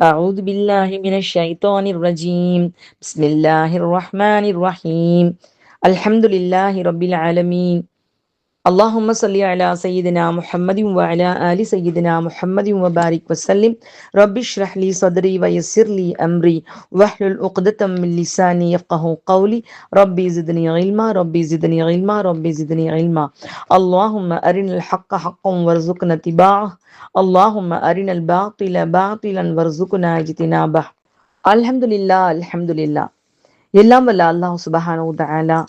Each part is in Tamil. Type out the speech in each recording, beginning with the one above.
أعوذ بالله من الشيطان الرجيم. بسم الله الرحمن الرحيم. الحمد لله رب العالمين. اللهم صل على سيدنا محمد وعلى آل سيدنا محمد وبارك وسلم. رب اشرح لي صدري ويسر لي أمري واحلل عقدة من لساني يفقهوا قولي. ربي زدني علما، ربي زدني علما، ربي زدني علما. اللهم أرنا الحق حقا وارزقنا اتباعه. اللهم أرنا الباطل باطلا وارزقنا اجتنابه. அல்ஹம்துலில்லாஹ் அல்ஹம்துலில்லாஹ். எல்லாம் வல்ல அல்லாஹ் சுப்ஹானஹு வ தஆலா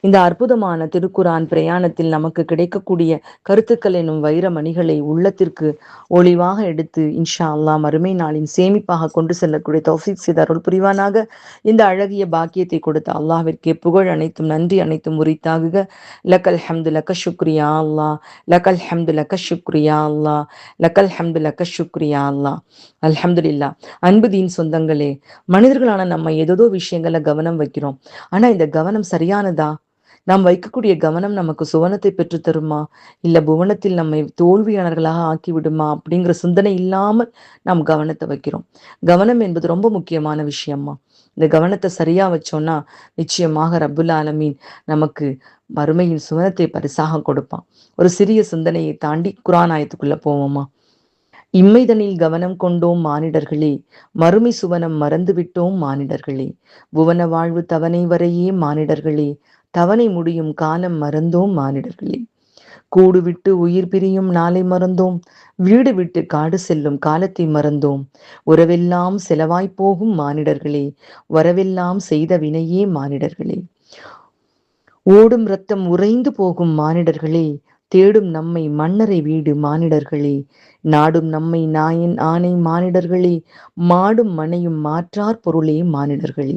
இந்த அற்புதமான திருக்குரான் பிரயாணத்தில் நமக்கு கிடைக்கக்கூடிய கருத்துக்கள் எனும் வைரமணிகளை உள்ளத்திற்கு ஒளிவாக எடுத்து இன்ஷா அல்லாஹ் மறுமை நாளின் சேமிப்பாக கொண்டு செல்லக்கூடிய தௌஃபீக் செய்த அருள் புரிவானாக. இந்த அழகிய பாக்கியத்தை கொடுத்த அல்லாஹ்விற்கே புகழ் அனைத்தும் நன்றி அனைத்தும் உரித்தாகுக. லக்கல் ஹம்து லக்க ஷுக்ரியா அல்லாஹ், லக்கல் ஹம்து லக்க ஷுக்ரியா அல்லாஹ், லக்கல் ஹம்து லக்க ஷுக்ரியா அல்லாஹ். அல்ஹம்துலில்லாஹ். அன்பு தீன் சொந்தங்களே, மனிதர்களான நம்ம ஏதோ விஷயங்கள கவனம் வைக்கிறோம். ஆனா இந்த கவனம் சரியானதா? நாம் வைக்கக்கூடிய கவனம் நமக்கு சுவனத்தை பெற்று தருமா, இல்ல புவனத்தில் நம்மை தோல்வியாளர்களாக ஆக்கிவிடுமா அப்படிங்கிற சிந்தனை இல்லாமல் நாம் கவனத்தை வைக்கிறோம். கவனம் என்பது ரொம்ப முக்கியமான விஷயம்மா. இந்த கவனத்தை சரியா வச்சோம்னா நிச்சயமாக ரப்புல் ஆலமீன் நமக்கு மறுமையின் சுவனத்தை பரிசாக கொடுப்பான். ஒரு சிறிய சிந்தனையை தாண்டி குர்ஆன் ஆயத்துக்குள்ள போவோமா. இம்மைதனில் கவனம் கொண்டோம் மானிடர்களே, மறுமை சுவனம் மறந்துவிட்டோம் மானிடர்களே. புவன வாழ்வு தவணை வரையே மானிடர்களே, தவணை முடியும் காலம் மறந்தோம் மானிடர்களே. கூடு விட்டு உயிர் பிரியும் நாளை மறந்தோம், வீடு விட்டு காடு செல்லும் காலத்தை மறந்தோம். உறவெல்லாம் செலவாய்ப் போகும் மானிடர்களே, வரவெல்லாம் செய்த வினையே மானிடர்களே. ஓடும் இரத்தம் உறைந்து போகும் மானிடர்களே, தேடும் நம்மை மன்னரை வீடு மானிடர்களே. நாடும் நம்மை நாயன் ஆணை மானிடர்களே, மாடும் மனையும் மாற்றார் பொருளே மானிடர்களே.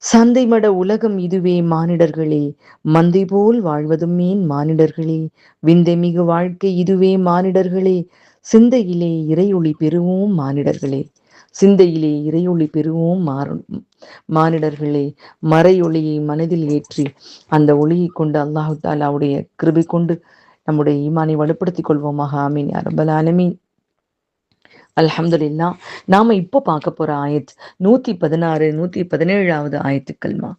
சந்தை மட உலகம் இதுவே மானிடர்களே, மந்தை போல் வாழ்வதும் ஏன் மானிடர்களே. விந்தை மிகு வாழ்க்கை இதுவே மானிடர்களே, சிந்தையிலே இறையொளி பெறுவோம் மானிடர்களே. சிந்தையிலே இறையொளி பெறுவோம் மானிடர்களே. மறையொளியை மனதில் ஏற்றி அந்த ஒளியை கொண்டு அல்லாஹு தஆலாவுடைய கிருபை கொண்டு நம்முடைய ஈமானை வலுப்படுத்திக் கொள்வோமாக. ஆமீன் யா ரப்பல் ஆலமீன். அல்ஹம்துலில்லாஹ். நாம இப்போ பார்க்க போற ஆயத் 116 117வது ஆயத்துக்கள்மா.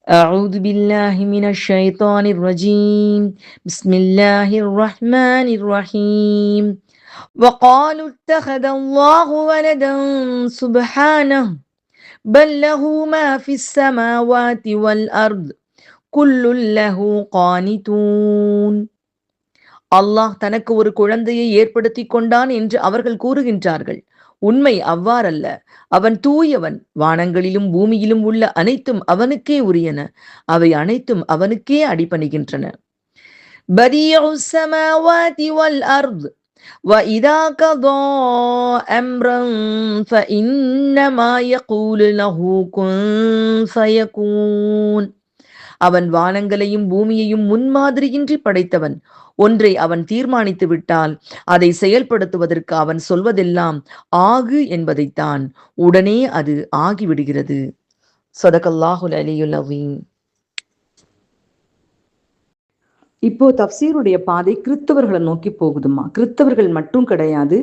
أعوذ بالله من الشيطان الرجيم. بسم الله الرحمن الرحيم. وقالوا اتخذ الله ولدا سبحانه بل له ما في السماوات والأرض كل له قانتون. அல்லாஹ் தனக்கு ஒரு குழந்தையை ஏற்படுத்தி கொண்டான் என்று அவர்கள் கூறுகின்றார்கள். உண்மை அவ்வாறல்ல. அவன் தூயவன். வானங்களிலும் பூமியிலும் உள்ள அனைத்தும் அவனுக்கே உரியன. அவை அனைத்தும் அவனுக்கே அடிபணிகின்றன. பதீஉஸ் ஸமாவாதி வல் அர்த் وَإِذَا قَضَى أَمْرًا فَإِنَّمَا يَقُولُ لَهُ كُن فَيَكُونُ. அவன் வானங்களையும் பூமியையும் முன்மாதிரியின்றி படைத்தவன். ஒன்றை அவன் தீர்மானித்து விட்டால் அதை செயல்படுத்துவதற்கு அவன் சொல்வதெல்லாம் ஆகு என்பதைத்தான். உடனே அது ஆகிவிடுகிறது. ஸதகல்லாஹுல் அலியுல் அஸீம். இப்போ தப்சீருடைய பாதை கிறிஸ்தவர்களை நோக்கி போகுதுமா. கிறிஸ்தவர்கள் மட்டும் கிடையாது,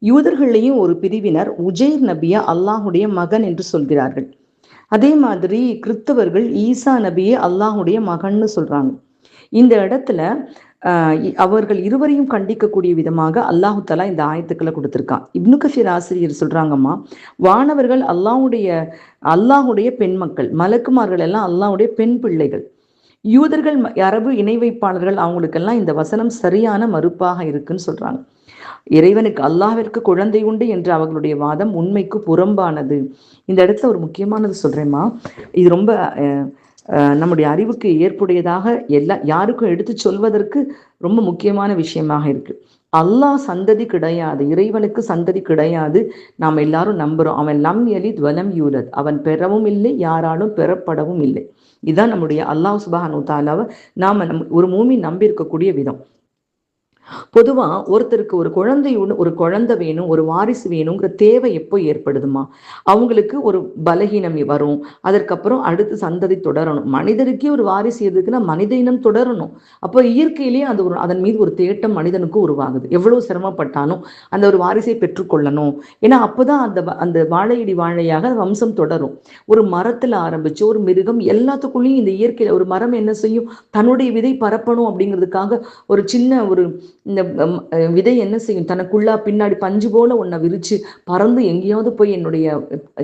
யூதர்களையும் ஒரு பிரிவினர் உஜைர் நபியா அல்லாஹுடைய மகன் என்று சொல்கிறார்கள். அதே மாதிரி கிறிஸ்தவர்கள் ஈசா நபியே அல்லாஹுடைய மகன்னு சொல்றாங்க. இந்த இடத்துல அவர்கள் இருவரையும் கண்டிக்கக்கூடிய விதமாக அல்லாஹு தஆலா இந்த ஆயத்துக்களை கொடுத்திருக்கான். இப்னு கஸீர் ஆசிரியர் சொல்றாங்கம்மா, வானவர்கள் அல்லாஹுடைய பெண் மக்கள், மலக்குமார்கள் எல்லாம் அல்லாஹுடைய பெண் பிள்ளைகள். யூதர்கள் அரபு இணை வைப்பாளர்கள், அவங்களுக்கெல்லாம் இந்த வசனம் சரியான மறுப்பாக இருக்குன்னு சொல்றாங்க. இறைவனுக்கு அல்லாஹ்விற்கு குழந்தை உண்டு என்ற அவர்களுடைய வாதம் உண்மைக்கு புறம்பானது. இந்த இடத்துல ஒரு முக்கியமானது சொல்றேம்மா. இது ரொம்ப நம்முடைய அறிவுக்கு ஏற்புடையதாக யாருக்கும் எடுத்து சொல்வதற்கு ரொம்ப முக்கியமான விஷயமாக இருக்கு. அல்லாஹ் சந்ததி கிடையாது, இறைவனுக்கு சந்ததி கிடையாது. நாம் எல்லாரும் நம்புறோம். அவன் லம் யலித் வலம் யூலத், அவன் பெறவும் இல்லை, யாராலும் பெறப்படவும் இல்லை. இதுதான் நம்முடைய அல்லாஹ் சுப்ஹானஹு வ தஆலாவை நாம ஒரு மூமின் நம்பி இருக்கக்கூடிய விதம். பொதுவா ஒருத்தருக்கு ஒரு குழந்தை வேணும், ஒரு வாரிசு வேணுங்கிற தேவை எப்போ ஏற்படுதுமா? அவங்களுக்கு ஒரு பலகீனம் வரும். அதற்கப்புறம் அடுத்து சந்ததி தொடரணும். மனிதனுக்கே ஒரு வாரிசு எதுக்குன்னா மனித இனம் தொடரணும். அப்போ இயற்கையிலேயே அதன் மீது ஒரு தேட்டம் மனிதனுக்கு உருவாகுது. எவ்வளவு சிரமப்பட்டாலும் அந்த ஒரு வாரிசை பெற்றுக்கொள்ளணும். ஏன்னா அப்பதான் அந்த வாழையடி வாழையாக வம்சம் தொடரும். ஒரு மரத்துல ஆரம்பிச்சு ஒரு மிருகம் எல்லாத்துக்குள்ளேயும் இந்த இயற்கையில ஒரு மரம் என்ன செய்யும்? தன்னுடைய விதை பரப்பணும் அப்படிங்கிறதுக்காக ஒரு சின்ன இந்த விதை என்ன செய்யும்? தனக்குள்ளா பின்னாடி பஞ்சு போல ஒன்ன விரிச்சு பறந்து எங்கேயாவது போய் என்னுடைய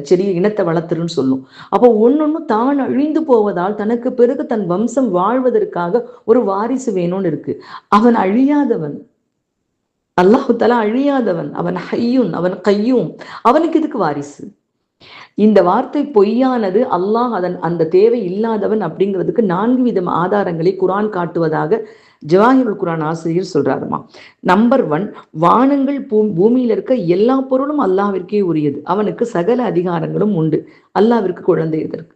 செடி இனத்தை வளர்த்துருன்னு சொல்லும். அப்போ ஒன்னொன்னு தான் அழிந்து போவதால் தனக்கு பிறகு தன் வம்சம் வாழ்வதற்காக ஒரு வாரிசு வேணும்னு இருக்கு. அவன் அழியாதவன். அல்லாஹு தஆலா அழியாதவன். அவன் ஹய்யுன், அவன் கையூம். அவனுக்கு இதுக்கு வாரிசு. இந்த வார்த்தை பொய்யானது. அல்லாஹ் அந்த தேவை இல்லாதவன் அப்படிங்கிறதுக்கு 4 விதம் ஆதாரங்களை குரான் காட்டுவதாக ஜவாஹிருல் குரான் ஆசிரியர் சொல்றாருமா. நம்பர் 1, வானங்கள் பூமியில இருக்க எல்லா பொருளும் அல்லாஹ்விற்கே உரியது. அவனுக்கு சகல அதிகாரங்களும் உண்டு. அல்லாஹ்விற்கு குழந்தை எதற்கு?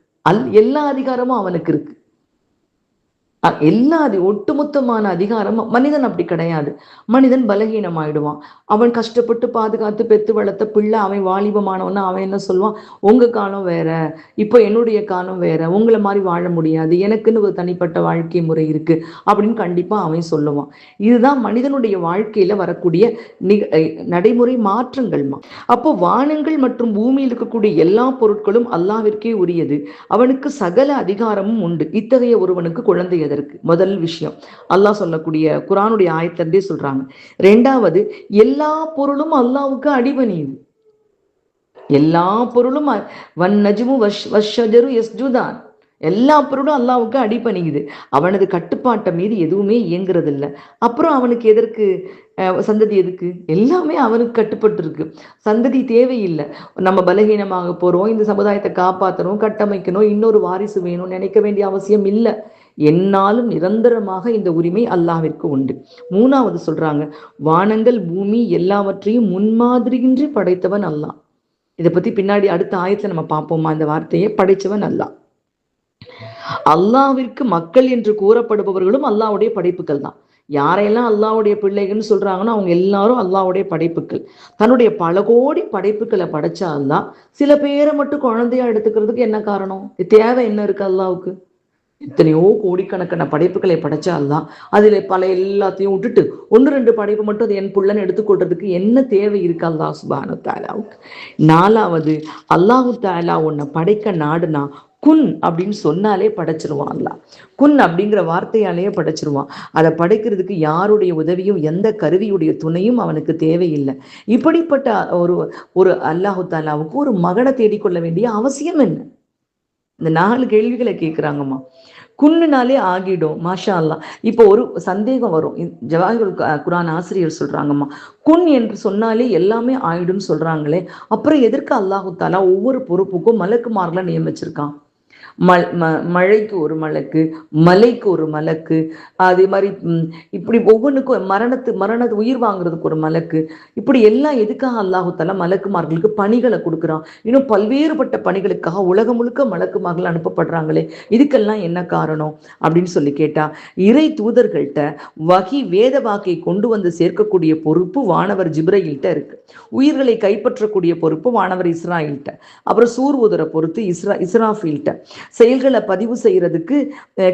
எல்லா அதிகாரமும் அவனுக்கு இருக்கு. ஒட்டுமொத்தமான அதிகாரம் மனிதன் அப்படி கிடையாது. மனிதன் பலகீனம் ஆயிடுவான். அவன் கஷ்டப்பட்டு பாதுகாத்து பெத்து வளர்த்த பிள்ளை அவன் வாலிபமானவன்னா அவன் என்ன சொல்லுவான்? உங்க காலம் வேற, இப்போ என்னுடைய காலம் வேற, உங்களை மாதிரி வாழ முடியாது, எனக்குன்னு ஒரு தனிப்பட்ட வாழ்க்கை முறை இருக்கு அப்படின்னு கண்டிப்பா அவன் சொல்லுவான். இதுதான் மனிதனுடைய வாழ்க்கையில வரக்கூடிய நடைமுறை மாற்றங்கள்மா. அப்போ வானங்கள் மற்றும் பூமியில் இருக்கக்கூடிய எல்லா பொருட்களும் அல்லாஹ்விற்கே உரியது. அவனுக்கு சகல அதிகாரமும் உண்டு. இத்தகைய ஒருவனுக்கு குழந்தை எதற்கு? முதல் விஷயம் அல்லாஹ் சொல்லக்கூடிய குர்ஆனுடைய ஆயத்திலே சொல்றாங்க. 2வது, எல்லா பொருளும் அல்லாஹ்வுக்கு அடிபணியுது. எல்லா பொருளும் வன் நஜ்மு வஷ்ஷஜரு யஸ்ஜுதான். எல்லா பொருளும் அல்லாஹ்வுக்கு அடிபணியுது. அவனது கட்டுப்பாட்டை மீறி எதுவுமே இயங்குறது இல்லை. அப்புறம் அவனுக்கு எதற்கு சந்ததி? எதுக்கு? எல்லாமே அவனுக்கு கட்டுப்பட்டு இருக்கு. சந்ததி தேவையில்லை. நம்ம பலகீனமாக போறோம், இந்த சமுதாயத்தை காப்பாற்றணும், கட்டமைக்கணும், இன்னொரு வாரிசு வேணும்னு நினைக்க வேண்டிய அவசியம் இல்லை. என்னாலும் நிரந்தரமாக இந்த உரிமை அல்லாஹ்விற்கு உண்டு. 3வது சொல்றாங்க, வானங்கள் பூமி எல்லாவற்றையும் முன்மாதிரியின்றி படைத்தவன் அல்லாஹ். இதை பத்தி பின்னாடி அடுத்த ஆயத்துல நம்ம பார்ப்போமா? இந்த வார்த்தையை படைச்சவன் அல்லாஹ். அல்லாஹ்விற்கு மக்கள் என்று கூறப்படுபவர்களும் அல்லாஹ்வுடைய படைப்புகள் தான். யாரையெல்லாம் அல்லாஹ்வுடைய பிள்ளைகள்னு சொல்றாங்கன்னா அவங்க எல்லாரும் அல்லாஹ்வுடைய படைப்புகள். தன்னுடைய பல கோடி படைப்புகளை படைச்சா அல்லாஹ் சில பேரை மட்டும் குழந்தையா எடுத்துக்கிறதுக்கு என்ன காரணம்? தேவை என்ன இருக்கு அல்லாஹ்வுக்கு? எத்தனையோ கோடிக்கணக்கான படைப்புகளை படைச்சா அல்லாஹ் அதுல பல எல்லாத்தையும் விட்டுட்டு 1-2 படைப்பு மட்டும் அது என் புள்ளன்னு எடுத்துக்கொள்றதுக்கு என்ன தேவை இருக்கு அல்லாஹ் சுப்ஹானஹு வ தஆலாவுக்கு? 4வது, அல்லாஹு தஆலா உன்னை படைக்க நாடுனா குன் அப்படின்னு சொன்னாலே படைச்சிருவான் அல்லாஹ். குன் அப்படிங்கிற வார்த்தையாலேயே படைச்சிருவான். அதை படைக்கிறதுக்கு யாருடைய உதவியும் எந்த கருவியுடைய துணையும் அவனுக்கு தேவையில்லை. இப்படிப்பட்ட ஒரு அல்லாஹு தஆலாவுக்கு ஒரு மகனை தேடிக்கொள்ள வேண்டிய அவசியம் என்ன? இந்த 4 கேள்விகளை கேட்கிறாங்கம்மா. குன்னுனாலே ஆகிடும். மாஷா அல்லா. இப்போ ஒரு சந்தேகம் வரும். ஜவாஹிருல் குர்ஆன் ஆசிரியர் சொல்றாங்கம்மா, குன் என்று சொன்னாலே எல்லாமே ஆயிடும்னு சொல்றாங்களே, அப்புறம் எதற்கு அல்லாஹு தஆலா ஒவ்வொரு பொறுப்புக்கும் மலக்குமார்களை நியமிச்சிருக்கான்? மழைக்கு ஒரு மலக்கு, மலைக்கு ஒரு மலக்கு, அதே மாதிரி இப்படி ஒவ்வொன்றுக்கும் மரணத்து உயிர் வாங்குறதுக்கு ஒரு மலக்கு, இப்படி எல்லாம் எதுக்காக அல்லாஹு தஆலா மலக்குமார்களுக்கு பணிகளை கொடுக்குறான்? இன்னும் பல்வேறுபட்ட பணிகளுக்காக உலகம் முழுக்க மலக்குமார்கள் அனுப்பப்படுறாங்களே, இதுக்கெல்லாம் என்ன காரணம் அப்படின்னு சொல்லி கேட்டா, இறை தூதர்கள்ட்ட வேத வாக்கை கொண்டு வந்து சேர்க்கக்கூடிய பொறுப்பு வானவர் ஜிப்ரீல்கிட்ட இருக்கு. உயிர்களை கைப்பற்றக்கூடிய பொறுப்பு வானவர் இஸ்ராயில்கிட்ட. அப்புறம் சூர் ஊதுற பொறுத்து இஸ்ராஃபீல்கிட்ட. செயல்களை பதிவு செய்யறதுக்கு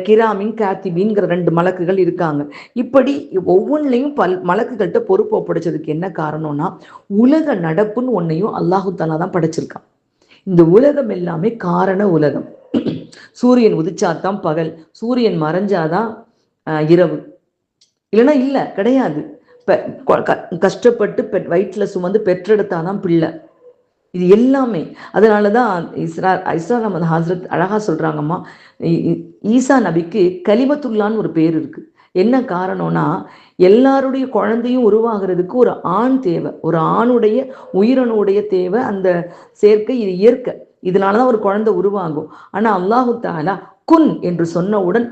கிராமின் காத்திபின்ங்கிற 2 மலக்குகள் இருக்காங்க. இப்படி ஒவ்வொன்றிலையும் மலக்குகள்கிட்ட பொறுப்பு ஒப்படைச்சதுக்கு என்ன காரணம்னா, உலக நடப்புன்னு ஒன்னையும் அல்லாஹு தஆலா தான் படைச்சிருக்கான். இந்த உலகம் எல்லாமே காரண உலகம். சூரியன் உதிச்சாதான் பகல், சூரியன் மறைஞ்சாதான் இரவு. இல்லைன்னா இல்ல கிடையாது. கஷ்டப்பட்டு வயிற்றுல சுமந்து பெற்றெடுத்தாதான் பிள்ளை. இது எல்லாமே அதனாலதான் இஸ்ரா அஹமது ஹசரத் அழகா சொல்றாங்கம்மா, ஈசா நபிக்கு கலிமத்துல்லான்னு ஒரு பேர் இருக்கு. என்ன காரணம்னா, எல்லாருடைய குழந்தையும் உருவாகிறதுக்கு ஒரு ஆண் தேவை, ஒரு ஆணுடைய உயிரணுடைய தேவை. அந்த சேர்க்கை இது இயற்கை. இதனாலதான் ஒரு குழந்தை உருவாகும். ஆனா அல்லாஹு தஆலா குன் என்று சொன்னவுடன்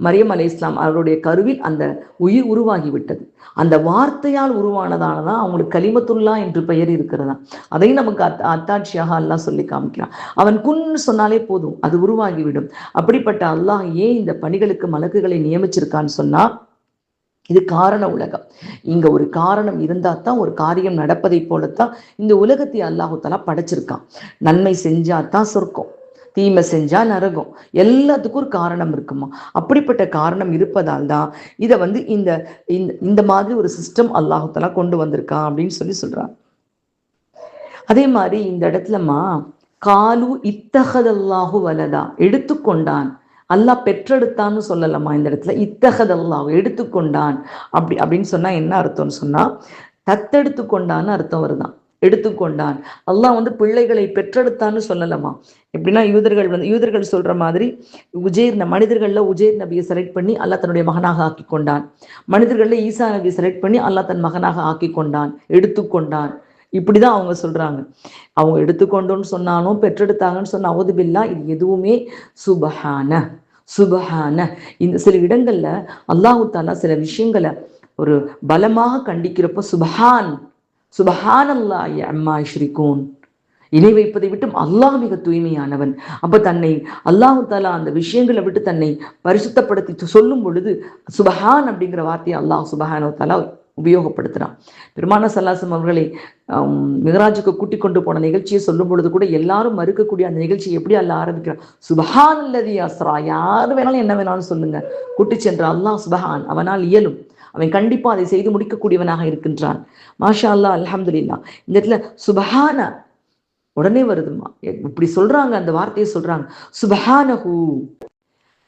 மரியம் அலைஹிஸ்ஸலாம் அவருடைய கருவில் அந்த உயிர் உருவாகிவிட்டது. அந்த வார்த்தையால் உருவானதானதான் அவங்களுக்கு கலிமத்துல்லா என்று பெயர் இருக்கிறதா. அதையும் நமக்கு அத்தாட்சியாக அல்லாஹ் சொல்லி காமிக்கிறான். அவன் குன் சொன்னாலே போதும், அது உருவாகிவிடும். அப்படிப்பட்ட அல்லாஹ் ஏன் இந்த பணிகளுக்கு மலக்குகளை நியமிச்சிருக்கான்னு சொன்னா, இது காரண உலகம். இங்க ஒரு காரணம் இருந்தா தான் ஒரு காரியம் நடப்பதை போலத்தான் இந்த உலகத்தை அல்லாஹு தஆலா படைச்சிருக்கான். நன்மை செஞ்சா தான் சொர்க்கம், தீமை செஞ்சா நரகம். எல்லாத்துக்கும் ஒரு காரணம் இருக்குமா. அப்படிப்பட்ட காரணம் இருப்பதால் தான் இதை இந்த இந்த மாதிரி ஒரு சிஸ்டம் அல்லாஹு தஆலா கொண்டு வந்திருக்கான் அப்படின்னு சொல்றான். அதே மாதிரி இந்த இடத்துலமா காலு இத்தகதல்லாஹு வலதா, எடுத்துக்கொண்டான், அல்லாஹ் பெற்றெடுத்தான்னு சொல்லலாமா இந்த இடத்துல. இத்தகதல்லாஹ் எடுத்துக்கொண்டான் அப்படின்னு சொன்னா என்ன அர்த்தம்னு சொன்னா தத்தெடுத்து கொண்டான்னு அர்த்தம் வருதான். எடுத்துக்கொண்டான், அல்லாஹ் பிள்ளைகளை பெற்றெடுத்தான்னு சொல்லலாமா. எப்படின்னா யூதர்கள் சொல்ற மாதிரி மனிதர்கள்ல உஜேர் நபியை செலக்ட் பண்ணி அல்லாஹ் தன்னுடைய மகனாக ஆக்கி கொண்டான், மனிதர்கள்ல ஈசா நபியை செலக்ட் பண்ணி அல்லாஹ் தன் மகனாக ஆக்கி கொண்டான், எடுத்துக்கொண்டான், இப்படிதான் அவங்க சொல்றாங்க. அவங்க எடுத்துக்கொண்டோன்னு சொன்னாலும் பெற்றெடுத்தாங்கன்னு சொன்ன அவுதுபில்லா, இது எதுவுமே சுபஹான சுபஹான. இந்த சில இடங்கள்ல அல்லாஹு தஆலா சில விஷயங்களை ஒரு பலமாக கண்டிக்கிறப்ப சுபஹான் அல்லாஹி அம்மா யுஷ்ரிகூன், இணை வைப்பதை விட்டு அல்லாஹ் மிக தூய்மையானவன். அப்ப தன்னை அல்லாஹு தஆலா அந்த விஷயங்களை விட்டு தன்னை பரிசுத்தப்படுத்தி சொல்லும் பொழுது சுபஹான் அப்படிங்கிற வார்த்தையை அல்லாஹ் சுபஹானஹு வ தஆலா உபயோகப்படுத்துறான். பெருமான ஸல்லல்லாஹு அவர்களை மிகராஜுக்கு கூட்டிக் கொண்டு போன நிகழ்ச்சியை சொல்லும் பொழுது கூட எல்லாரும் மறுக்கக்கூடிய அந்த நிகழ்ச்சியை எப்படி அல்லாஹ் ஆரம்பிக்கிறான், சுபஹானல்லதி அஸ்ரா. யாரு வேணாலும் என்ன வேணாலும் சொல்லுங்க, கூட்டி சென்ற அல்லாஹ் சுபஹான், அவனால் இயலும், அவன் கண்டிப்பா அதை செய்து முடிக்கக்கூடியவனாக இருக்கின்றான். மாஷா அல்லாஹ், அல்ஹம்துலில்லாஹ். இந்த இடத்துல சுபஹான உடனே வருதுமா, இப்படி சொல்றாங்க, அந்த வார்த்தையை சொல்றாங்க, சுபஹானஹு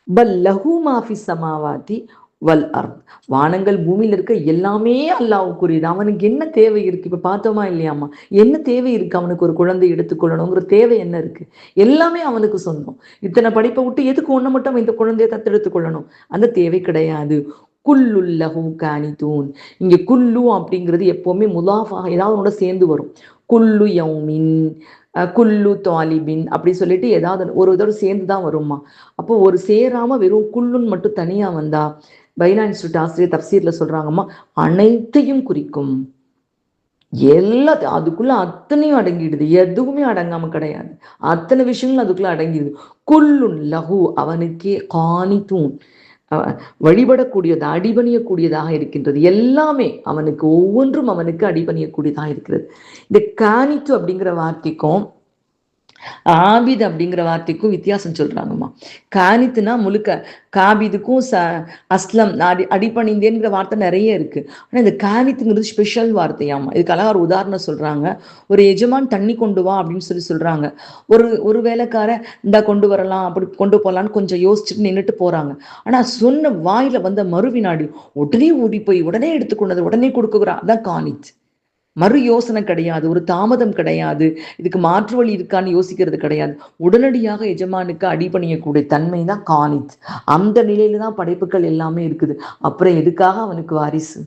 பல் லஹு மா ஃபிஸ் ஸமாவாதி வல் அர்த். வானங்கள் பூமியில் இருக்க எல்லாமே அல்லாஹ்வுக்குரியது. அவனுக்கு என்ன தேவை இருக்கு? இப்ப பார்த்தோமா இல்லையாமா, என்ன தேவை இருக்கு அவனுக்கு? ஒரு குழந்தை எடுத்துக்கொள்ளணுங்கிற தேவை என்ன இருக்கு? எல்லாமே அவனுக்கு சொந்தம். இத்தனை படிப்பை விட்டு எதுக்கு ஒண்ணு மட்டும் இந்த குழந்தையை தத்தெடுத்துக் கொள்ளணும்? அந்த தேவை கிடையாது. குல்லுல்லஹு கானிதூன். இங்க குல்லு அப்படிங்கிறது எப்பவுமே முலாஃபாக ஏதாவது ஒன்று சேர்ந்து வரும். குல்லு யௌமின், குல்லு தாலிபின் அப்படி சொல்லிட்டு ஏதாவது ஒரு இதோட சேர்ந்து தான் வருமா. அப்போ ஒரு சேராம வெறும் குல்லுன்னு மட்டும் தனியா வந்தா பைனா இன்ஸ்டியூட் ஆசிரியர் தப்சீர்ல சொல்றாங்கம்மா, அனைத்தையும் குறிக்கும். எல்லாத்தையும் அதுக்குள்ள அத்தனையும் அடங்கிடுது, எதுவுமே அடங்காம கிடையாது. அத்தனை விஷயங்களும் அதுக்குள்ள அடங்கிடுது. குல்லுன் லஹு, அவனுக்கே கானிதூன், வழிபடக்கூடியது, அடிபணியக்கூடியதாக இருக்கின்றது. எல்லாமே அவனுக்கு, ஒவ்வொன்றும் அவனுக்கு அடிபணியக்கூடியதாக இருக்கிறது. இந்த கானித்து அப்படிங்கிற வார்த்தைக்கும் ஆபித் அப்படிங்கிற வார்த்தைக்கும் வித்தியாசம் சொல்றாங்கம்மா. கானித்துனா முழுக்க, காபிதுக்கும் அஸ்லம் அடிபணிந்தேங்கிற வார்த்தை நிறைய இருக்கு. ஆனா இந்த கானித்துங்கிறது ஸ்பெஷல் வார்த்தையாமா. இதுக்கு அழகா ஒரு உதாரணம் சொல்றாங்க. ஒரு எஜமான் தண்ணி கொண்டு வா அப்படின்னு சொல்றாங்க. ஒரு வேலைக்கார இந்த கொண்டு வரலாம், அப்படி கொண்டு போகலான்னு கொஞ்சம் யோசிச்சுட்டு நின்றுட்டு போறாங்க. ஆனா சொன்ன வாயில வந்த மறுவினாடி உடனே ஓடி போய் உடனே எடுத்துக்கொண்டது உடனே கொடுக்குறான். அதான் கானித். மறு யோசனை கிடையாது, ஒரு தாமதம் கிடையாது, இதுக்கு மாற்று வழி இருக்கான்னு யோசிக்கிறது கிடையாது. உடனடியாக எஜமானுக்கு அடிபணியக்கூடிய தன்மை தான் கானித். அந்த நிலையில தான் படைப்புகள் எல்லாமே இருக்குது. அப்புறம் எதுக்காக அவனுக்கு வாரிசு?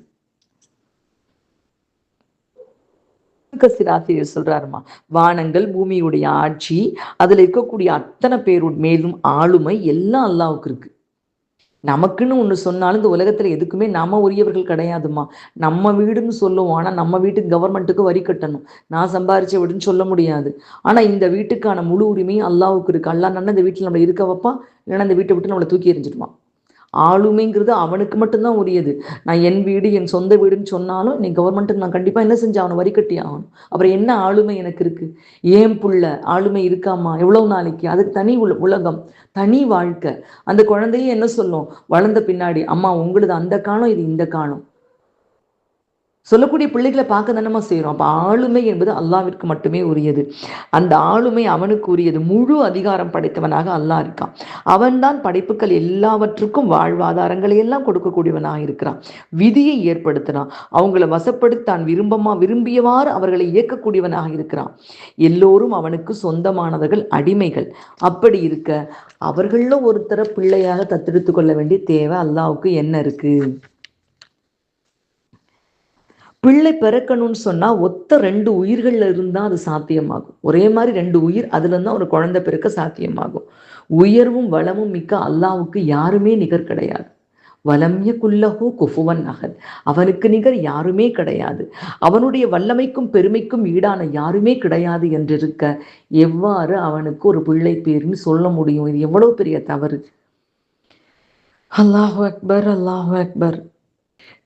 ஆசிரியர் சொல்றாருமா, வானங்கள் பூமியுடைய ஆட்சி, அதுல இருக்கக்கூடிய அத்தனை பேருடைய மேலும் ஆளுமை எல்லாம் அல்லாஹ்வுக்கு இருக்கு. நமக்குன்னு ஒண்ணு சொன்னாலும் இந்த உலகத்துல எதுக்குமே நாம உரியவர்கள் கிடையாதுமா. நம்ம வீடுன்னு சொல்லுவோம், ஆனா நம்ம வீட்டுக்கு கவர்மெண்ட்டுக்கு வரி கட்டணும். நான் சம்பாரிச்ச வீடுன்னு சொல்ல முடியாது. ஆனா இந்த வீட்டுக்கான முழு உரிமையும் அல்லாஹ்வுக்கு இருக்கு. அல்லாஹ் இந்த வீட்டுல நம்மளை இருக்க வைப்பான், இல்லைன்னா இந்த வீட்டை விட்டு நம்மளை தூக்கி எறிஞ்சிடுவான். ஆளுமைங்கிறது அவனுக்கு மட்டும்தான் உரியது. நான் என் வீடு என் சொந்த வீடுன்னு சொன்னாலும் நீ கவர்மெண்ட்டுக்கு நான் கண்டிப்பா என்ன செஞ்சு அவனை வரி கட்டி ஆகணும். அப்புறம் என்ன ஆளுமை எனக்கு இருக்கு? ஏன் புள்ள ஆளுமை இருக்காமா? எவ்வளவு நாளைக்கு? அதுக்கு தனி உலகம், தனி வாழ்க்கை. அந்த குழந்தையும் என்ன சொல்லும் வளர்ந்த பின்னாடி, அம்மா உங்களுது அந்த காலம், இது இந்த காலம் சொல்லக்கூடிய பிள்ளைகளை பார்க்க தானமா செய்யறோம். அப்ப ஆளுமை என்பது அல்லாஹ்விற்கு மட்டுமே உரியது. அந்த ஆளுமை அவனுக்கு உரியது. முழு அதிகாரம் படைத்தவனாக அல்லாஹ் இருக்கான். அவன்தான் படைப்புகள் எல்லாவற்றுக்கும் வாழ்வாதாரங்களை எல்லாம் கொடுக்கக்கூடியவனாக இருக்கிறான். விதியை ஏற்படுத்தினான். அவங்களை வசப்படுத்தி தான் விரும்பியவாறு அவர்களை இயக்கக்கூடியவனாக இருக்கிறான். எல்லோரும் அவனுக்கு சொந்தமானவர்கள், அடிமைகள். அப்படி இருக்க அவர்கள ஒருத்தர பிள்ளையாக தத்தெடுத்து கொள்ள வேண்டிய தேவை அல்லாஹ்வுக்கு என்ன இருக்கு? பிள்ளை பிறக்கணும்னு சொன்னா ஒத்த 2 உயிர்கள்ல இருந்தா அது சாத்தியமாகும். ஒரே மாதிரி 2 உயிர், அதுல இருந்தா ஒரு குழந்தை பிறக்க சாத்தியமாகும். உயர்வும் வளமும் மிக்க அல்லாஹ்வுக்கு யாருமே நிகர் கிடையாது. வலம் யகுல்லஹு குஃபுவன் அஹத். அவனுக்கு நிகர் யாருமே கிடையாது. அவனுடைய வல்லமைக்கும் பெருமைக்கும் ஈடான யாருமே கிடையாது என்றிருக்க எவ்வாறு அவனுக்கு ஒரு பிள்ளை பேர்னு சொல்ல முடியும்? இது எவ்வளவு பெரிய தவறு. அல்லாஹு அக்பர், அல்லாஹு அக்பர்.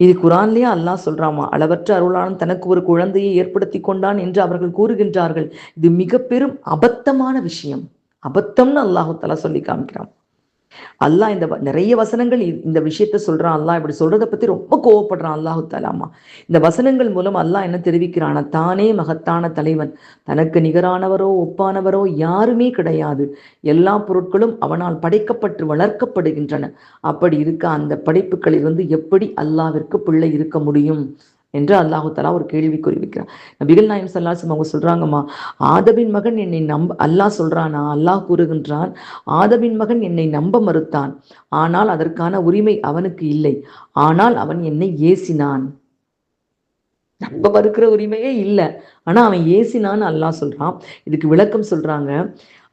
இது குரான்லயே அல்லாஹ் சொல்றாமா, அளவற்ற அருளாளன் தனக்கு ஒரு குழந்தையை ஏற்படுத்தி கொண்டான் என்று அவர்கள் கூறுகின்றார்கள். இது மிக பெரும் அபத்தமான விஷயம். அபத்தம்னு அல்லாஹு தஆலா சொல்லி காமிக்கிறான். அல்லாஹ் இந்த நிறைய வசனங்கள் இந்த விஷயத்த சொல்றான். அல்லாஹ் இப்படி சொல்றதை பத்தி ரொம்ப கோவப்படுறான் அல்லாஹு தஆலாமா. இந்த வசனங்கள் மூலம் அல்லாஹ் என்ன தெரிவிக்கிறானா, தானே மகத்தான தலைவன், தனக்கு நிகரானவரோ ஒப்பானவரோ யாருமே கிடையாது, எல்லா பொருட்களும் அவனால் படைக்கப்பட்டு வளர்க்கப்படுகின்றன. அப்படி இருக்க அந்த படைப்புகளிலிருந்து எப்படி அல்லாஹ்விற்கு பிள்ளை இருக்க முடியும் என்று அல்லாஹு தஆலா ஒரு கேள்வி குறிவிக்கிறான். நபிகள் நாயகம் ஸல்லல்லாஹு அலைஹி வஸல்லம் அவங்க சொல்றாங்கம்மா, ஆதமின் மகன் என்னை அல்லாஹ் சொல்றானா, அல்லாஹ் கூறுகின்றான், ஆதமின் மகன் என்னை நம்ப மறுத்தான், ஆனால் அதற்கான உரிமை அவனுக்கு இல்லை, ஆனால் அவன் என்னை ஏசினான். நம்ப மறுக்கிற உரிமையே இல்லை, ஆனா அவன் ஏசினான்னு அல்லாஹ் சொல்றான். இதுக்கு விளக்கம் சொல்றாங்க,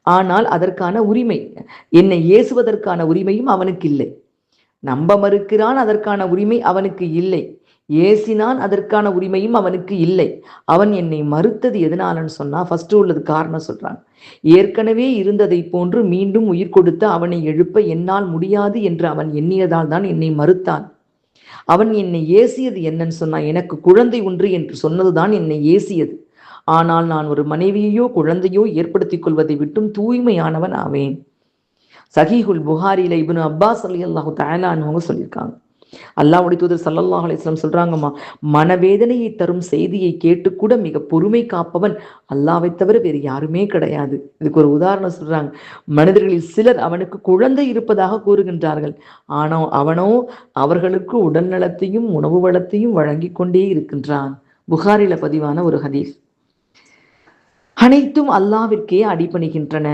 ஆனால் அதற்கான உரிமை, என்னை ஏசுவதற்கான உரிமையும் அவனுக்கு இல்லை. நம்ப மறுக்கிறான், அதற்கான உரிமை அவனுக்கு இல்லை. ஏசினான், அதற்கான உரிமையும் அவனுக்கு இல்லை. அவன் என்னை மறுத்தது எதனாலன்னு சொன்னா, ஃபர்ஸ்ட் உள்ளது காரணம் சொல்றாங்க. ஏற்கனவே இருந்ததை போன்று மீண்டும் உயிர் கொடுத்து அவனை எழுப்ப என்னால் முடியாது என்று அவன் எண்ணியதால் தான் என்னை மறுத்தான். அவன் என்னை ஏசியது என்னன்னு சொன்னா, எனக்கு குழந்தை ஒன்று என்று சொன்னதுதான் என்னை ஏசியது. ஆனால் நான் ஒரு மனைவியையோ குழந்தையோ ஏற்படுத்திக் கொள்வதை விட்டும் தூய்மையானவன் ஆவேன். சஹீஹுல் புகாரில இப்னு அப்பாஸ் ரலியல்லாஹு தஆலா அன்ஹு சொல்லியிருக்காங்க. அல்லாஹ்வுடைய தூதர் ஸல்லல்லாஹு அலைஹி வஸல்லம் சொல்றாங்கம்மா, மனவேதனையை தரும் செய்தியை கேட்டு கூட மிக பொறுமை காப்பவன் அல்லாஹ்வை தவிர வேறு யாருமே கிடையாது. இதுக்கு ஒரு உதாரணம் சொல்றாங்க. மனிதர்களில் சிலர் அவனுக்கு குழந்தை இருப்பதாக கூறுகின்றார்கள், ஆனோ அவனோ அவர்களுக்கு உடல் நலத்தையும் உணவு வளத்தையும் வழங்கி கொண்டே இருக்கின்றான். புகாரில பதிவான ஒரு ஹதீஸ். அனைத்தும் அல்லாஹ்விற்கே அடிபணிகின்றன.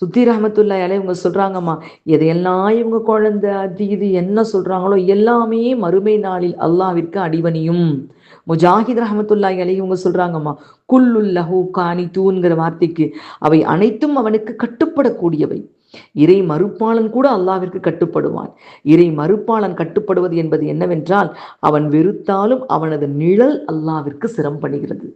சுத்தி ரஹமத்துல்லாஹி அலைஹி இவங்க சொல்றாங்கம்மா, எதையெல்லாம் இவங்க குழந்தை அது இது என்ன சொல்றாங்களோ எல்லாமே மறுமை நாளில் அல்லாஹ்விற்கு அடிபணியும். முஜாஹித் ரஹமத்துல்லாஹி அலைஹி இவங்க சொல்றாங்கம்மா, குல்லுல்லஹு கானிதூன்கிற வார்த்தைக்கு அவை அனைத்தும் அவனுக்கு கட்டுப்படக்கூடியவை. இறை மறுப்பாளன் கூட அல்லாஹ்விற்கு கட்டுப்படுவான். இறை மறுப்பாளன் கட்டுப்படுவது என்பது என்னவென்றால், அவன் வெறுத்தாலும் அவனது நிழல் அல்லாஹ்விற்கு சிரம் பண்ணுகிறது.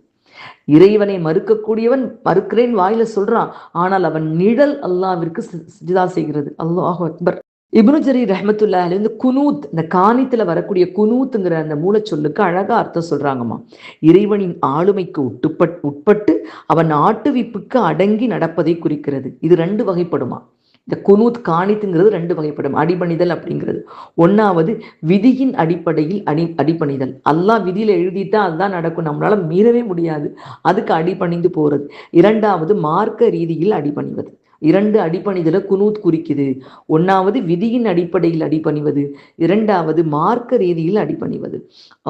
இறைவனை மறுக்கக்கூடியவன் மறுக்கிறேன் வாயில சொல்றான், ஆனால் அவன் நிழல் அல்லாஹ்விற்கு சிஜ்தா செய்கிறது. அல்லாஹு அக்பர். இப்னு ஜரீர் ரஹ்மத்துல்லாஹி அலைஹி இந்த குனூத், இந்த காணித்துல வரக்கூடிய குனூத்துங்கிற அந்த மூலச்சொல்லுக்கு அழகா அர்த்தம் சொல்றாங்கம்மா. இறைவனின் ஆளுமைக்கு உட்பட்டு அவன் ஆட்டுவிப்புக்கு அடங்கி நடப்பதை குறிக்கிறது. இது ரெண்டு வகைப்படுமா. இந்த குனூத் காணித்துங்கிறது ரெண்டு வகைப்படும். அடிபணிதல் அப்படிங்கிறது, ஒன்னாவது விதியின் அடிப்படையில் அடிபணிதல். அல்லாஹ் விதியில எழுதிட்டா அதுதான் நடக்கும், நம்மளால மீறவே முடியாது, அதுக்கு அடிபணிந்து போறது. இரண்டாவது மார்க்க ரீதியில் அடிபணிவது. இரண்டு அடிபணிதலை குனூத் குறிக்குது. ஒன்னாவது விதியின் அடிப்படையில் அடிபணிவது, இரண்டாவது மார்க்க ரீதியில் அடிபணிவது.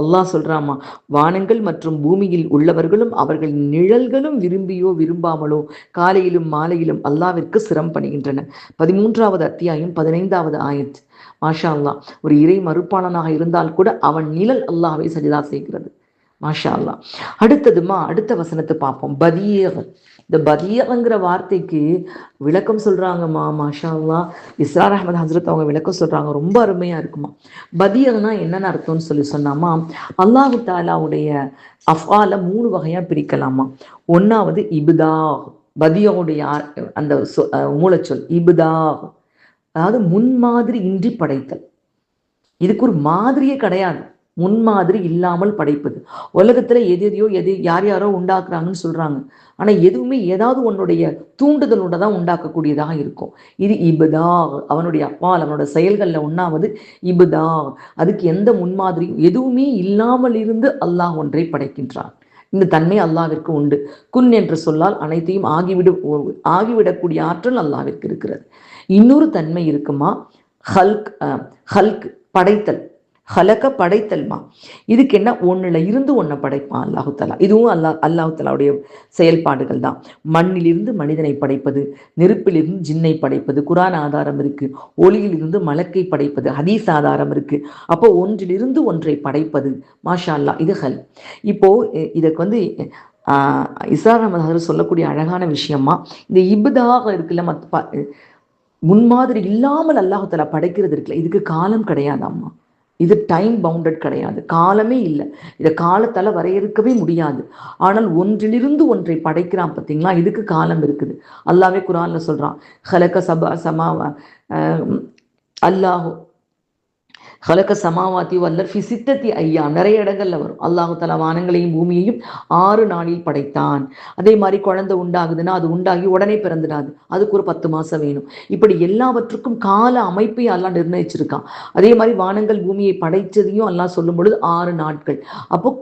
அல்லாஹ் சொல்றாமா, வானங்கள் மற்றும் பூமியில் உள்ளவர்களும் அவர்களின் நிழல்களும் விரும்பியோ விரும்பாமலோ காலையிலும் மாலையிலும் அல்லாஹ்விற்கு சிரம் பணிகின்றன. 13வது அத்தியாயம் 15வது ஆயத். மாஷா அல்லாஹ். ஒரு இறை மறுப்பாளனாக இருந்தால் கூட அவன் நிழல் அல்லாஹ்வை சஜிதா செய்கிறது. மாஷா அல்லாஹ். அடுத்த வசனத்தை பார்ப்போம். பதீர். இந்த பதீர்ங்கிற வார்த்தைக்கு விளக்கம் சொல்றாங்கம்மா. மாஷா அல்லாஹ். இஸ்ரார் அஹ்மத் ஹஸ்ரத் அவங்க விளக்கம் சொல்றாங்க, ரொம்ப அருமையா இருக்குமா. பதீர்னா என்னன்னு அர்த்தம்னு சொன்னாமா, அல்லாஹு தாலாவுடைய அஃஆல 3 வகையா பிரிக்கலாமா. ஒன்னாவது இப்தா. பதியோடைய அந்த மூலச்சொல் இப்தா, அதாவது முன்மாதிரி இன்றி படைத்தல். இதுக்கு ஒரு மாதிரியே கிடையாது, முன்மாதிரி இல்லாமல் படைப்பது. உலகத்துல யார் யாரோ உண்டாக்குறாங்கன்னு சொல்றாங்க, ஆனா எதுவுமே ஏதாவது உன்னுடைய தூண்டுதலோட தான் உண்டாக்கக்கூடியதாக இருக்கும். இது இப்தா. அவனுடைய அப்பால் அவனோட செயல்கள்ல ஒன்னாவது இப்தா. அதுக்கு எந்த முன்மாதிரி எதுவுமே இல்லாமல் இருந்து அல்லாஹ் ஒன்றை படைக்கின்றான். இந்த தன்மை அல்லாஹ்விற்கு உண்டு. குன் என்ற சொல்லால் அனைத்தையும் ஆகிவிடக்கூடிய ஆற்றல் அல்லாஹ்விற்கு இருக்கிறது. இன்னொரு தன்மை இருக்குமா, ஹல்க் படைத்தல். ஹலக்க படைத்தல்மா. இதுக்கு என்ன, ஒன்னுல இருந்து ஒன்ன படைப்பான் அல்லாஹு தஆலா. இதுவும் அல்லாஹு தஆலாவுடைய செயல்பாடுகள் தான். மண்ணிலிருந்து மனிதனை படைப்பது, நெருப்பிலிருந்து ஜின்னை படைப்பது, குர்ஆன் ஆதாரம் இருக்கு. ஒளியிலிருந்து மலக்கை படைப்பது, ஹதீஸ் ஆதாரம் இருக்கு. அப்போ ஒன்றிலிருந்து ஒன்றை படைப்பது. மாஷா அல்லாஹ். இது ஹல். இப்போ இதுக்கு இஸ்ரார் அஹ்மத் சொல்லக்கூடிய அழகான விஷயமா, இந்த இப்தாக இருக்குல்ல, முன்மாதிரி இல்லாமல் அல்லாஹு தஆலா படைக்கிறது இருக்குல்ல, இதுக்கு காலம் கிடையாதாம்மா. இது டைம் பவுண்டட் கிடையாது, காலமே இல்லை. இதை காலத்தால வரையறுக்கவே முடியாது. ஆனால் ஒன்றிலிருந்து ஒன்றை படைக்கிறான் பார்த்தீங்களா, இதுக்கு காலம் இருக்குது. அல்லாஹ்வே குர்ஆன்ல சொல்றான், ஹலக சபா சமாவா அல்லாஹு ஹலக்க சமாவாத்தி வல்லர் ஃபி சித்தத்தி ஐயா, நிறைய இடங்கள்ல வரும். அல்லாஹு தஆலா வானங்களையும் பூமியையும் 6 நாளில் படைத்தான். அதே மாதிரி குழந்தை உண்டாகுதுன்னா அது உண்டாகி உடனே பிறந்துடாது, அதுக்கு ஒரு 10 மாசம் வேணும். இப்படி எல்லாவற்றுக்கும் கால அமைப்பை அல்லாஹ் நிர்ணயிச்சிருக்கான். அதே மாதிரி வானங்கள் பூமியை படைச்சதையும் அல்லாஹ் சொல்லும் பொழுது 6 நாட்கள். அப்போ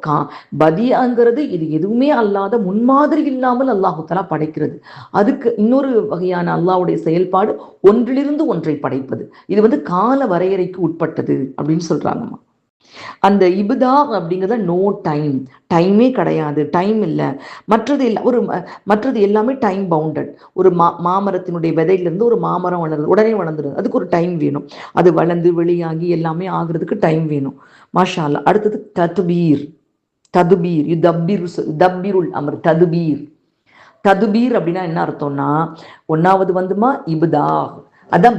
பதியாங்கிறது இது எதுவுமே அல்லாத முன்மாதிரி இல்லாமல் அல்லாஹு தஆலா படைக்கிறது. அதுக்கு இன்னொரு வகையான அல்லாஹ்வுடைய செயல்பாடு ஒன்றிலிருந்து ஒன்றை படைப்பது. இது கால வரையறைக்கு உட்பட்டது அப்படின்னு சொல்றாங்கம்மா. அந்த இப்தா அப்படிங்கிறத நோ டைம், டைமே கிடையாது, டைம் இல்லை. மற்றது எல்லாமே டைம் பவுண்டட். ஒரு மாமரத்தினுடைய விதையிலிருந்து ஒரு மாமரம் வளருது, உடனே வளர்ந்துருது, அதுக்கு ஒரு டைம் வேணும். அது வளர்ந்து வெளியாகி எல்லாமே ஆகுறதுக்கு டைம் வேணும். மாஷா அல்லாஹ். அடுத்தது ததுபீர். ததுபீர் தப்பிருல் அமர். ததுபீர் ததுபீர் அப்படின்னா என்ன அர்த்தம்னா, ஒன்னாவது இப்தா, அதான்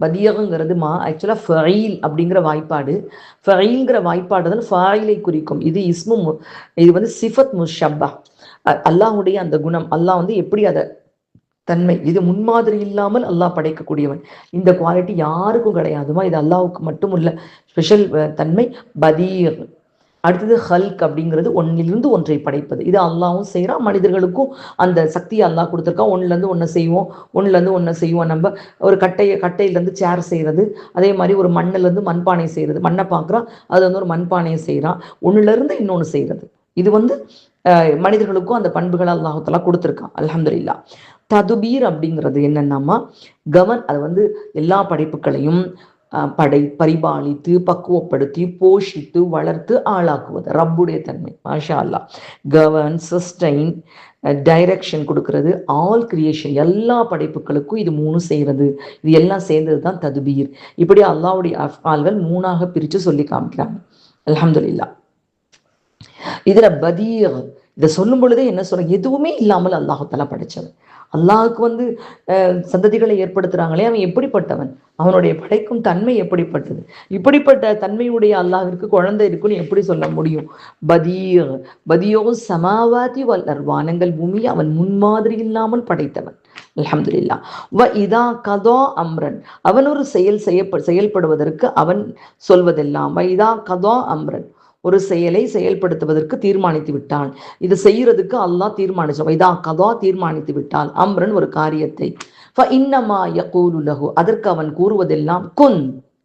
பதியகங்கிறதுமா ஆக்சுவலா ஃபஈல் அப்படிங்கிற வாய்ப்பாடு. ஃபஈல்ங்கிற வாய்ப்பாடு தான் ஃபாயிலை குறிக்கும். இது இது சிஃபத் முஷப்பா, அல்லாஹுடைய அந்த குணம். அல்லாஹ் எப்படி அதை தன்மை, இது முன்மாதிரி இல்லாமல் அல்லாஹ் படைக்கக்கூடியவன். இந்த குவாலிட்டி யாருக்கும் கிடையாதுமா, இது அல்லாஹுக்கு மட்டும் உள்ள ஸ்பெஷல் தன்மை பதீர். அடுத்தது ஹல்க் அப்படிங்கிறது ஒன்னிலிருந்து ஒன்றை படைப்பது. இது அல்லாவும் செய்கிறான், மனிதர்களுக்கும் அந்த சக்தியை அல்லாஹ் கொடுத்துருக்கான். ஒன்றுலேருந்து ஒன்றை செய்வோம். நம்ம ஒரு கட்டையிலேருந்து சேர் செய்கிறது, அதே மாதிரி ஒரு மண்ணிலேருந்து மண்பானை செய்கிறது. மண்ணை பார்க்குறான், அது ஒரு மண்பானையை செய்கிறான். ஒன்றுலேருந்து இன்னொன்று செய்கிறது. இது மனிதர்களுக்கும் அந்த பண்புகளை அல்லாஹ் தஆலா கொடுத்துருக்கான். அல்ஹம்துலில்லாஹ். ததுபீர் அப்படிங்கிறது என்னன்னாமா, அது எல்லா படைப்புகளையும் பரிபாலித்து பக்குவப்படுத்தி போஷித்து வளர்த்து ஆளாக்குவது ரப்புடைய தன்மை. மாஷா அல்லாஹ். கவர்ன், சஸ்டைன், டைரக்ஷன் கொடுக்கறது, ஆல் கிரியேஷன், எல்லா படைப்புகளுக்கும் இது 3 செய்கிறது. இது எல்லாம் சேர்ந்தது தான் ததுபீர். இப்படி அல்லாஹ்வுடைய அஃஆல்கள் 3ஆக பிரித்து சொல்லி காமிக்கிறாங்க. அல்ஹம்துலில்லாஹ். இதுல பதீர், இதை சொல்லும் பொழுதே என்ன சொல்ற, எதுவுமே இல்லாமல் அல்லாஹ் தஆலா படைச்சவன். அல்லாஹுக்கு சந்ததிகளை ஏற்படுத்துறாங்களே, அவன் எப்படிப்பட்டவன், அவனுடைய படைக்கும் தன்மை எப்படிப்பட்டது. இப்படிப்பட்ட தன்மையுடைய அல்லாஹிற்கு குழந்தை இருக்குன்னு எப்படி சொல்ல முடியும். பதியோ சமாவாதி வல்லர், வானங்கள் பூமி அவன் முன்மாதிரி இல்லாமல் படைத்தவன். அல்ஹம்துலில்லாஹ். வ இதா கதா அம்ரன், அவன் ஒரு செயல்படுவதற்கு அவன் சொல்வதெல்லாம். வ இதா கதா அம்ரன், ஒரு செயலை செயல்படுத்துவதற்கு தீர்மானித்து விட்டான். இது செய்யறதுக்கு அல்லாஹ் தீர்மானிச்சான். இதா கதா, தீர்மானித்து விட்டால், அம்ரன் ஒரு காரியத்தை, ஃபஇன்னமா யகூலு லஹு, அதற்கு அவன் கூறுவதெல்லாம் குன்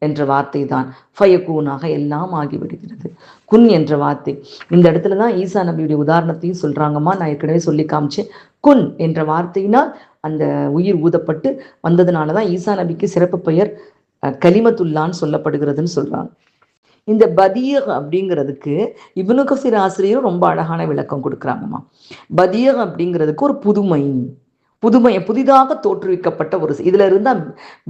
என்ற வார்த்தை தான். ஃபயகூனாக எல்லாம் ஆகிவிடுகிறது. குன் என்ற வார்த்தை. இந்த இடத்துல தான் ஈசா நபியுடைய உதாரணத்தையும் சொல்றாங்கம்மா. நான் ஏற்கனவே சொல்லி காமிச்சேன். குன் என்ற வார்த்தையினால் அந்த உயிர் ஊதப்பட்டு வந்ததுனாலதான் ஈசா நபிக்கு சிறப்பு பெயர் கலிமத்துல்லான்னு சொல்லப்படுகிறதுன்னு சொல்றாங்க. இந்த பதீர் அப்படிங்கிறதுக்கு இப்னு கஸீர் ஆசிரியர் ரொம்ப அழகான விளக்கம் கொடுக்குறாங்கம்மா. பதீர் அப்படிங்கிறதுக்கு ஒரு புதிதாக தோற்றுவிக்கப்பட்ட ஒரு, இதுல இருந்தா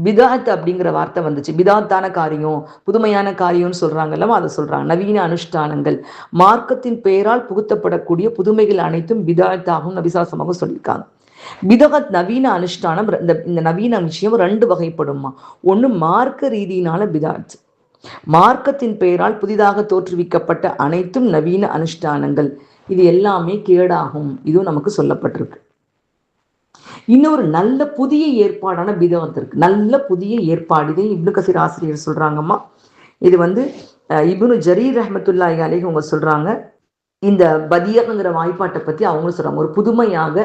பிதாத் அப்படிங்கிற வார்த்தை வந்துச்சு. பிதாத்தான காரியம், புதுமையான காரியம்னு சொல்றாங்கல்லவா, அதை சொல்றாங்க. நவீன அனுஷ்டானங்கள், மார்க்கத்தின் பெயரால் புகுத்தப்படக்கூடிய புதுமைகள் அனைத்தும் பிதாத்தாகவும் நபிசாசமாகவும் சொல்லியிருக்காங்க. பிதகத் நவீன அனுஷ்டானம். இந்த நவீன விஷயம் 2 வகைப்படுமா. ஒன்று மார்க்க ரீதியினால பிதாத், மார்க்கத்தின் பெயரால் புதிதாக தோற்றுவிக்கப்பட்ட அனைத்தும் நவீன அனுஷ்டானங்கள். இது எல்லாமே கேடாகும். இதுவும் நமக்கு சொல்லப்பட்டிருக்கு. இன்னொரு நல்ல புதிய ஏற்பாடான பிதஅத் இருக்கு. நல்ல புதிய ஏற்பாடு. இதை இப்னு கஸீர் ஆசிரியர் சொல்றாங்கம்மா. இது இப்னு ஜரீர் ரஹ்மத்துல்லாஹி அலைஹி அவங்க சொல்றாங்க. இந்த பதியங்கிற வாய்ப்பாட்டை பத்தி அவங்களும் சொல்றாங்க. ஒரு புதுமையாக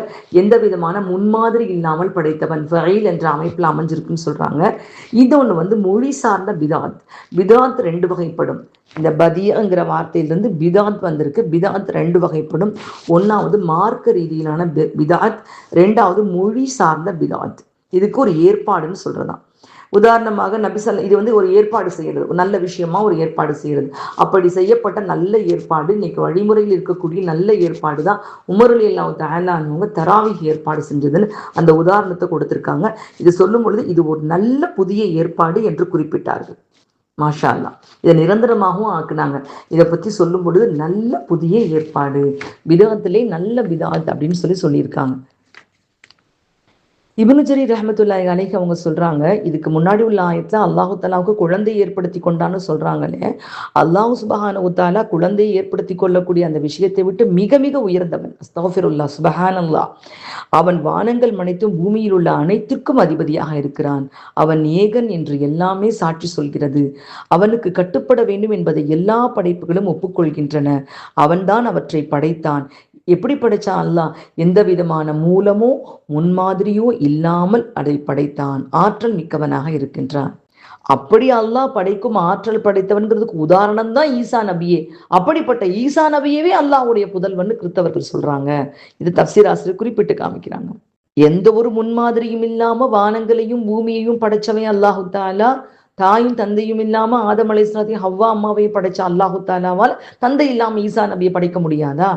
எந்த விதமான முன்மாதிரி இல்லாமல் படைத்தவன், ஃபஈல் என்ற அமைப்புல அமைஞ்சிருக்குன்னு சொல்றாங்க. இது ஒண்ணு மொழி சார்ந்த பிதாத். பிதாத் 2 வகைப்படும். இந்த பதியங்கிற வார்த்தையிலிருந்து பிதாத் வந்திருக்கு. பிதாத் 2 வகைப்படும். ஒன்னாவது மார்க்க ரீதியிலான பிதாத், 2வது மொழி சார்ந்த பிதாத். இதுக்கு ஒரு ஏற்பாடுன்னு சொல்றதான். உதாரணமாக நபிசல்ல, இது ஒரு ஏற்பாடு செய்யறது, ஒரு நல்ல விஷயமா ஒரு ஏற்பாடு செய்யறது. அப்படி செய்யப்பட்ட நல்ல ஏற்பாடு, இன்னைக்கு வழிமுறையில் இருக்கக்கூடிய நல்ல ஏற்பாடு தான் உமர் ரலியல்லாஹு தஆலா அன்ஹு தராவீஹ் ஏற்பாடு செஞ்சதுன்னு அந்த உதாரணத்தை கொடுத்திருக்காங்க. இது சொல்லும் பொழுது இது ஒரு நல்ல புதிய ஏற்பாடு என்று குறிப்பிட்டார்கள். மாஷா அல்லாஹ். இதை நிரந்தரமாகவும் ஆக்குனாங்க. இதை பத்தி சொல்லும் பொழுது நல்ல புதிய ஏற்பாடு, பிதஅத்திலே நல்ல பிதஅத் அப்படின்னு சொல்லியிருக்காங்க. இப்னு ஜரீர் ரஹ்மத்துல்லாஹி அலைஹி அவங்க சொல்றாங்க, இதுக்கு முன்னாடி உள்ள ஆயத்துல அல்லாஹு தஆலாவுக்கு குழந்தை ஏற்படுத்தி கொண்டான்னு சொல்றாங்களே, அல்லாஹ் சுப்ஹானஹு தஆலா குழந்தையை ஏற்படுத்தி கொள்ளக்கூடிய அந்த விஷயத்தை விட்டு மிக மிக உயர்ந்தவன். அஸ்தக்ஃபிருல்லாஹ், சுப்ஹானல்லாஹ். அவன் வானங்கள் அனைத்தும் பூமியில் உள்ள அனைத்திற்கும் அதிபதியாக இருக்கிறான். அவன் ஏகன் என்று எல்லாமே சாட்சி சொல்கிறது. அவனுக்கு கட்டுப்பட வேண்டும் என்பதை எல்லா படைப்புகளும் ஒப்புக்கொள்கின்றன. அவன்தான் அவற்றை படைத்தான். எப்படி படைச்சான் அல்லாஹ்? எந்த விதமான மூலமோ முன்மாதிரியோ இல்லாமல் அதை படைத்தான். ஆற்றல் மிக்கவனாக இருக்கின்றான். அப்படி அல்லாஹ் படைக்கும் ஆற்றல் படைத்தவன்கிறதுக்கு உதாரணம் தான் ஈசா நபியே. அப்படிப்பட்ட ஈசா நபியவே அல்லாஹ்வுடைய புதல்வன் கிறிஸ்தவர்கள் சொல்றாங்க. இது தஃசீர் ஆசிரியர் குறிப்பிட்டு காமிக்கிறாங்க. எந்த ஒரு முன்மாதிரியும் இல்லாம வானங்களையும் பூமியையும் படைச்சவன் அல்லாஹு தாலா. தாயும் தந்தையும் இல்லாம ஆதம் அலைஹிஸ்ஸலாத்தையும் ஹவ்வா அம்மாவையும் படைச்ச அல்லாஹு தாலாவால் தந்தை இல்லாம ஈசா நபியை படைக்க முடியாதா?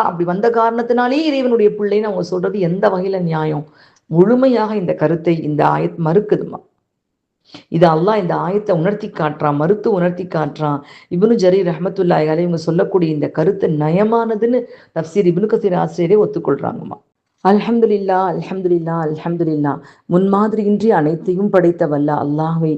அப்படி வந்த காரணத்தினாலே இறைவனுடைய பிள்ளைன்னு அவங்க சொல்றது எந்த வகையில நியாயம்? முழுமையாக இந்த கருத்தை இந்த ஆயத் மறுக்குதுமா. இது அல்லாஹ் இந்த ஆயத்தை உணர்த்தி காட்டுறான், மறுத்து உணர்த்தி காட்டுறான். இப்னு ஜரீர் ரஹ்மத்துல்லாஹி அலைஹி இவங்க சொல்லக்கூடிய இந்த கருத்து நயமானதுன்னு தஃசீர் இப்னு கஸீர் ஆசிரியரே ஒத்துக்கொள்றாங்கம்மா. அல்ஹம்துலில்லாஹ், அல்ஹம்துலில்லாஹ், அல்ஹம்துலில்லாஹ். முன்மாதிரியின்றி அனைத்தையும் படைத்த வல்ல அல்லாஹ்வை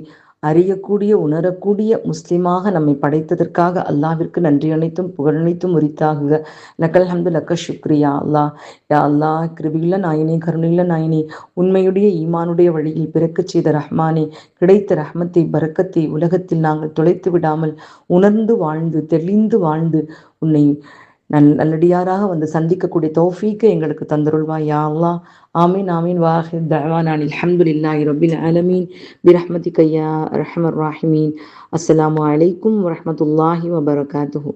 அறியக்கூடிய உணரக்கூடிய முஸ்லிமாக நம்மை படைத்ததற்காக அல்லாஹ்விற்கு நன்றி அனைத்தும் புகழனைத்தும் உரித்தாகுக. லக்கல் ஹம்து லக்க ஷுக்ரியா அல்லாஹ். யா அல்லாஹ், கிருபியுள்ள நாயனே, கருணையுள்ள நாயனே, உண்மையுடைய ஈமானுடைய வழியில் பிறக்கச் செய்த ரஹ்மானே, கிடைத்த ரஹ்மத்தை பரக்கத்தை உலகத்தில் நாங்கள் தொலைத்து விடாமல் உணர்ந்து வாழ்ந்து தெளிந்து வாழ்ந்து உன்னை நல்லடியாராக வந்து சந்திக்கக்கூடிய தௌஃபீக்கை எங்களுக்கு தந்தருள்வாய் யா அல்லாஹ். ஆமீன் ஆமீன். வாஹிர் தஅவானா அல்ஹம்துலில்லாஹி ரப்பில் ஆலமீன் பிரஹ்மதிக யா அர்ஹமர் ராஹிமீன். அஸ்ஸலாமு அலைக்கும் வரஹ்மத்துல்லாஹி வபரகாத்துஹு.